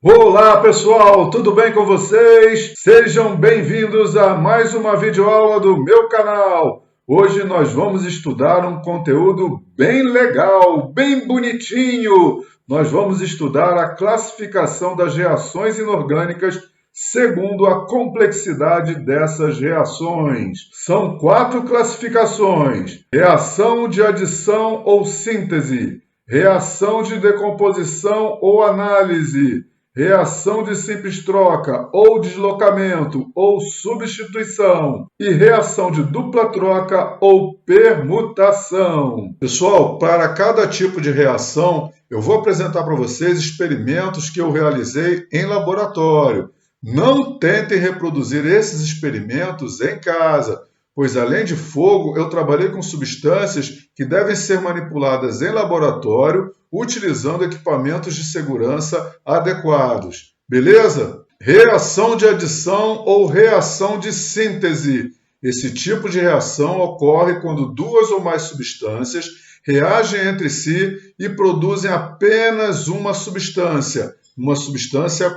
Olá pessoal, tudo bem com vocês? Sejam bem-vindos a mais uma videoaula do meu canal. Hoje nós vamos estudar um conteúdo bem legal, bem bonitinho. Nós vamos estudar a classificação das reações inorgânicas segundo a complexidade dessas reações. São 4 classificações: reação de adição ou síntese, reação de decomposição ou análise, reação de simples troca ou deslocamento ou substituição e reação de dupla troca ou permutação. Pessoal, para cada tipo de reação, eu vou apresentar para vocês experimentos que eu realizei em laboratório. Não tentem reproduzir esses experimentos em casa, pois além de fogo, eu trabalhei com substâncias que devem ser manipuladas em laboratório utilizando equipamentos de segurança adequados. Beleza? Reação de adição ou reação de síntese. Esse tipo de reação ocorre quando 2 ou mais substâncias reagem entre si e produzem apenas uma substância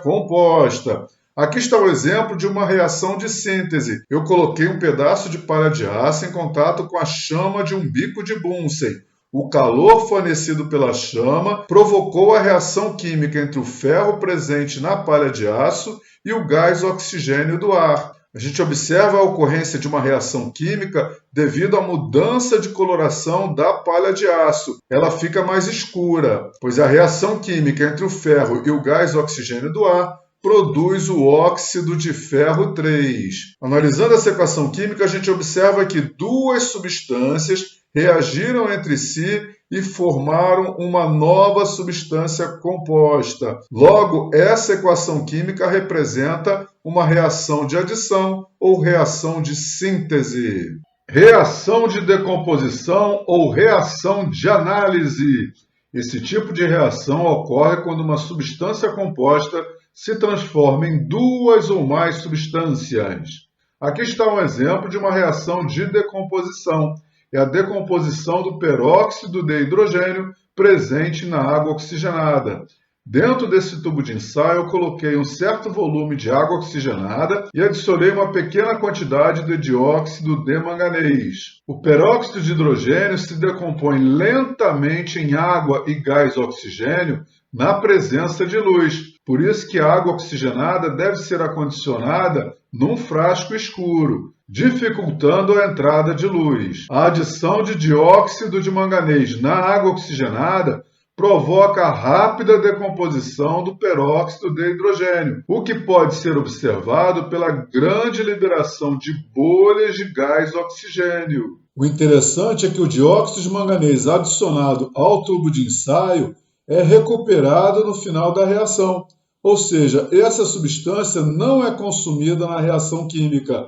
composta. Aqui está o exemplo de uma reação de síntese. Eu coloquei um pedaço de palha de aço em contato com a chama de um bico de Bunsen. O calor fornecido pela chama provocou a reação química entre o ferro presente na palha de aço e o gás oxigênio do ar. A gente observa a ocorrência de uma reação química devido à mudança de coloração da palha de aço. Ela fica mais escura, pois a reação química entre o ferro e o gás oxigênio do ar produz o óxido de ferro 3. Analisando essa equação química, a gente observa que 2 substâncias reagiram entre si e formaram uma nova substância composta. Logo, essa equação química representa uma reação de adição ou reação de síntese. Reação de decomposição ou reação de análise. Esse tipo de reação ocorre quando uma substância composta se transforma em 2 ou mais substâncias. Aqui está um exemplo de uma reação de decomposição. É a decomposição do peróxido de hidrogênio presente na água oxigenada. Dentro desse tubo de ensaio, eu coloquei um certo volume de água oxigenada e adicionei uma pequena quantidade de dióxido de manganês. O peróxido de hidrogênio se decompõe lentamente em água e gás oxigênio na presença de luz. Por isso que a água oxigenada deve ser acondicionada num frasco escuro, dificultando a entrada de luz. A adição de dióxido de manganês na água oxigenada provoca a rápida decomposição do peróxido de hidrogênio, o que pode ser observado pela grande liberação de bolhas de gás oxigênio. O interessante é que o dióxido de manganês adicionado ao tubo de ensaio é recuperado no final da reação, ou seja, essa substância não é consumida na reação química.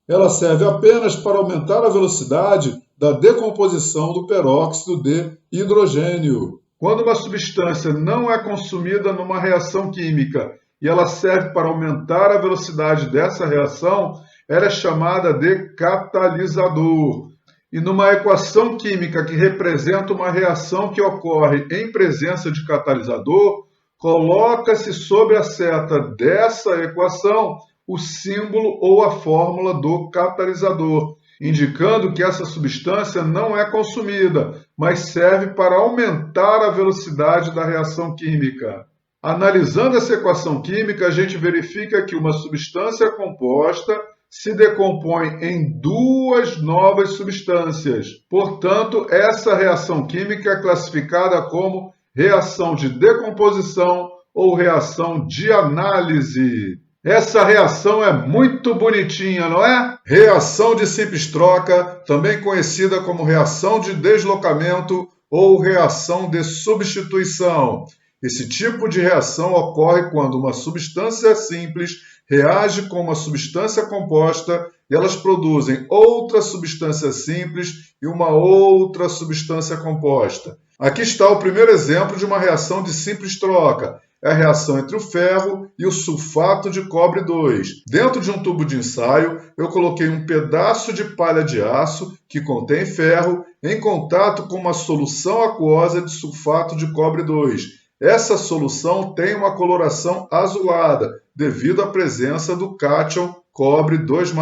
Ela serve apenas para aumentar a velocidade da decomposição do peróxido de hidrogênio. Quando uma substância não é consumida numa reação química e ela serve para aumentar a velocidade dessa reação, ela é chamada de catalisador. E numa equação química que representa uma reação que ocorre em presença de catalisador, coloca-se sobre a seta dessa equação o símbolo ou a fórmula do catalisador, indicando que essa substância não é consumida, mas serve para aumentar a velocidade da reação química. Analisando essa equação química, a gente verifica que uma substância composta se decompõe em 2 novas substâncias. Portanto, essa reação química é classificada como reação de decomposição ou reação de análise. Essa reação é muito bonitinha, não é? Reação de simples troca, também conhecida como reação de deslocamento ou reação de substituição. Esse tipo de reação ocorre quando uma substância simples reage com uma substância composta e elas produzem outra substância simples e uma outra substância composta. Aqui está o primeiro exemplo de uma reação de simples troca. É a reação entre o ferro e o sulfato de cobre 2. Dentro de um tubo de ensaio, eu coloquei um pedaço de palha de aço, que contém ferro, em contato com uma solução aquosa de sulfato de cobre 2. essa solução tem uma coloração azulada, devido à presença do cátion cobre 2+.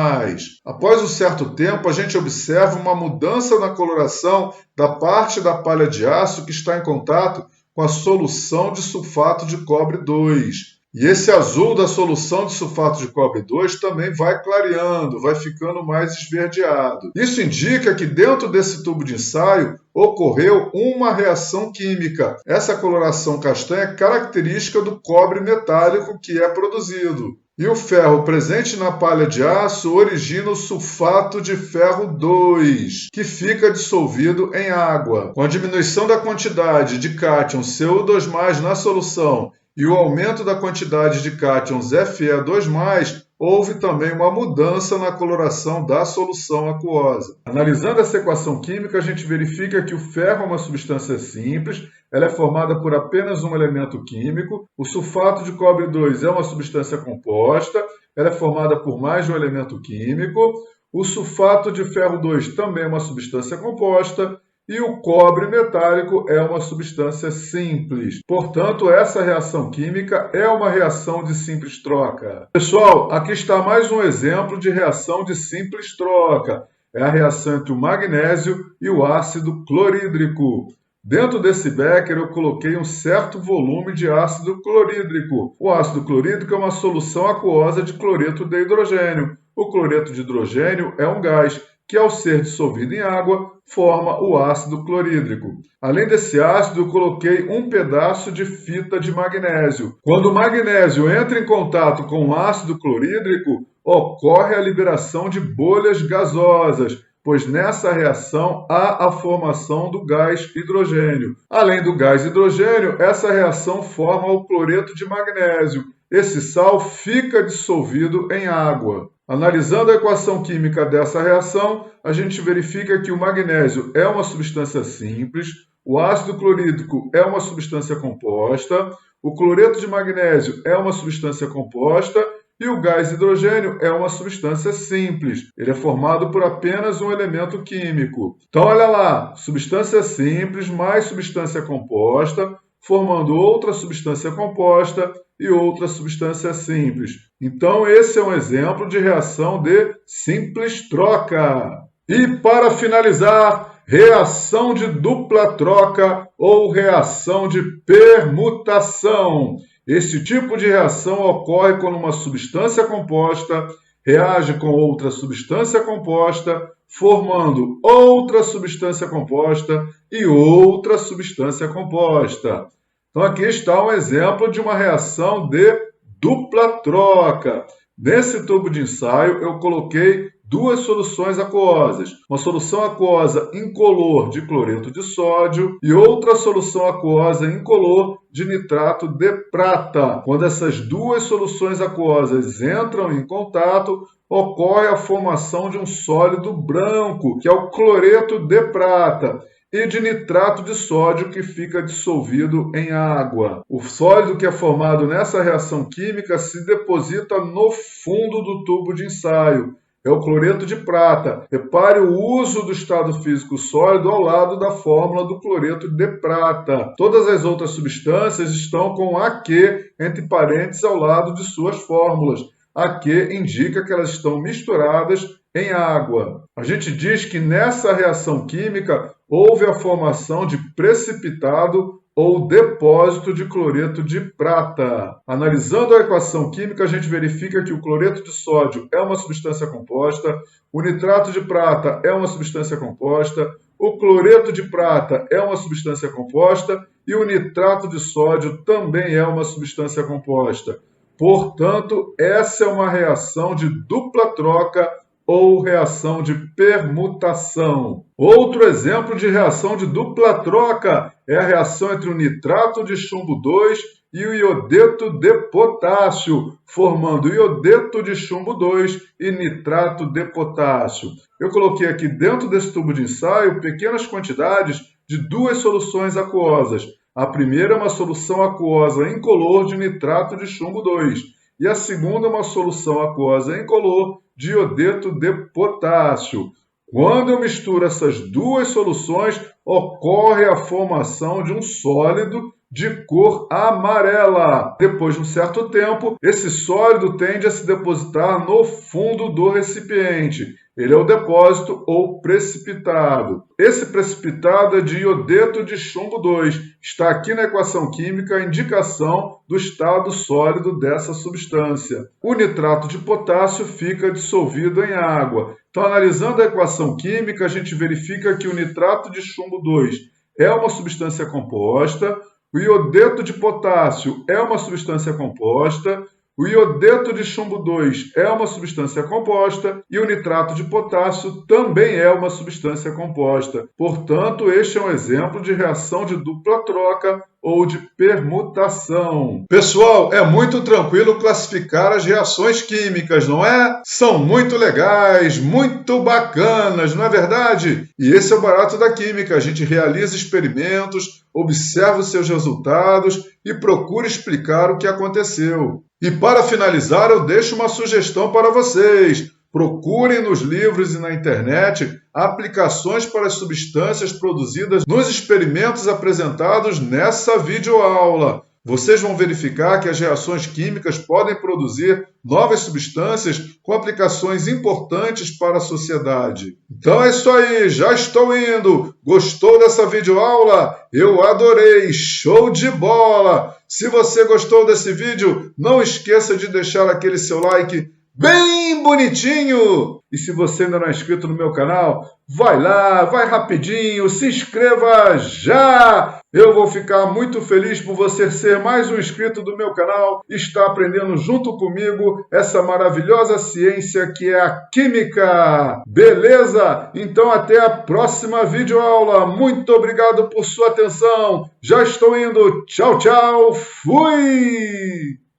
Após um certo tempo, a gente observa uma mudança na coloração da parte da palha de aço que está em contato com a solução de sulfato de cobre 2. E esse azul da solução de sulfato de cobre 2 também vai clareando, vai ficando mais esverdeado. Isso indica que dentro desse tubo de ensaio ocorreu uma reação química. Essa coloração castanha é característica do cobre metálico que é produzido. E o ferro presente na palha de aço origina o sulfato de ferro 2, que fica dissolvido em água. Com a diminuição da quantidade de cátion Cu2+ na solução e o aumento da quantidade de cátions Fe2+, houve também uma mudança na coloração da solução aquosa. Analisando essa equação química, a gente verifica que o ferro é uma substância simples, ela é formada por apenas um elemento químico, o sulfato de cobre 2 é uma substância composta, ela é formada por mais de um elemento químico, o sulfato de ferro 2 também é uma substância composta, e o cobre metálico é uma substância simples. Portanto, essa reação química é uma reação de simples troca. Pessoal, aqui está mais um exemplo de reação de simples troca. É a reação entre o magnésio e o ácido clorídrico. Dentro desse becker eu coloquei um certo volume de ácido clorídrico. O ácido clorídrico é uma solução aquosa de cloreto de hidrogênio. O cloreto de hidrogênio é um gás que, ao ser dissolvido em água, forma o ácido clorídrico. Além desse ácido, eu coloquei um pedaço de fita de magnésio. Quando o magnésio entra em contato com o ácido clorídrico, ocorre a liberação de bolhas gasosas, pois nessa reação há a formação do gás hidrogênio. Além do gás hidrogênio, essa reação forma o cloreto de magnésio. Esse sal fica dissolvido em água. Analisando a equação química dessa reação, a gente verifica que o magnésio é uma substância simples, o ácido clorídrico é uma substância composta, o cloreto de magnésio é uma substância composta e o gás hidrogênio é uma substância simples. Ele é formado por apenas um elemento químico. Então, olha lá, substância simples mais substância composta, formando outra substância composta e outra substância simples. Então, esse é um exemplo de reação de simples troca. E, para finalizar, reação de dupla troca ou reação de permutação. Esse tipo de reação ocorre quando uma substância composta reage com outra substância composta, formando outra substância composta e outra substância composta. Então, aqui está um exemplo de uma reação de dupla troca. Nesse tubo de ensaio, eu coloquei duas soluções aquosas. Uma solução aquosa incolor de cloreto de sódio e outra solução aquosa incolor de nitrato de prata. Quando essas duas soluções aquosas entram em contato, ocorre a formação de um sólido branco, que é o cloreto de prata, e de nitrato de sódio, que fica dissolvido em água. O sólido que é formado nessa reação química se deposita no fundo do tubo de ensaio. É o cloreto de prata. Repare o uso do estado físico sólido ao lado da fórmula do cloreto de prata. Todas as outras substâncias estão com AQ entre parênteses ao lado de suas fórmulas. AQ indica que elas estão misturadas em água. A gente diz que nessa reação química houve a formação de precipitado ou depósito de cloreto de prata. Analisando a equação química, a gente verifica que o cloreto de sódio é uma substância composta, o nitrato de prata é uma substância composta, o cloreto de prata é uma substância composta e o nitrato de sódio também é uma substância composta. Portanto, essa é uma reação de dupla troca ou reação de permutação. Outro exemplo de reação de dupla troca é a reação entre o nitrato de chumbo 2 e o iodeto de potássio, formando iodeto de chumbo 2 e nitrato de potássio. Eu coloquei aqui dentro desse tubo de ensaio pequenas quantidades de duas soluções aquosas. A primeira é uma solução aquosa incolor de nitrato de chumbo 2 e a segunda é uma solução aquosa incolor de iodeto de potássio. Quando eu misturo essas duas soluções, ocorre a formação de um sólido de cor amarela. Depois de um certo tempo, esse sólido tende a se depositar no fundo do recipiente. Ele é o depósito ou precipitado. Esse precipitado é de iodeto de chumbo 2. Está aqui na equação química a indicação do estado sólido dessa substância. O nitrato de potássio fica dissolvido em água. Então, analisando a equação química, a gente verifica que o nitrato de chumbo 2 é uma substância composta, o iodeto de potássio é uma substância composta, o iodeto de chumbo 2 é uma substância composta e o nitrato de potássio também é uma substância composta. Portanto, este é um exemplo de reação de dupla troca ou de permutação. Pessoal, é muito tranquilo classificar as reações químicas, não é? São muito legais, muito bacanas, não é verdade? E esse é o barato da química. A gente realiza experimentos, observa os seus resultados e procura explicar o que aconteceu. E para finalizar, eu deixo uma sugestão para vocês. Procurem nos livros e na internet aplicações para as substâncias produzidas nos experimentos apresentados nessa videoaula. Vocês vão verificar que as reações químicas podem produzir novas substâncias com aplicações importantes para a sociedade. Então é isso aí, já estou indo. Gostou dessa videoaula? Eu adorei, show de bola! Se você gostou desse vídeo, não esqueça de deixar aquele seu like bem bonitinho! E se você ainda não é inscrito no meu canal, vai lá, vai rapidinho, se inscreva já! Eu vou ficar muito feliz por você ser mais um inscrito do meu canal e estar aprendendo junto comigo essa maravilhosa ciência que é a química. Beleza? Então até a próxima videoaula. Muito obrigado por sua atenção. Já estou indo. Tchau, tchau. Fui!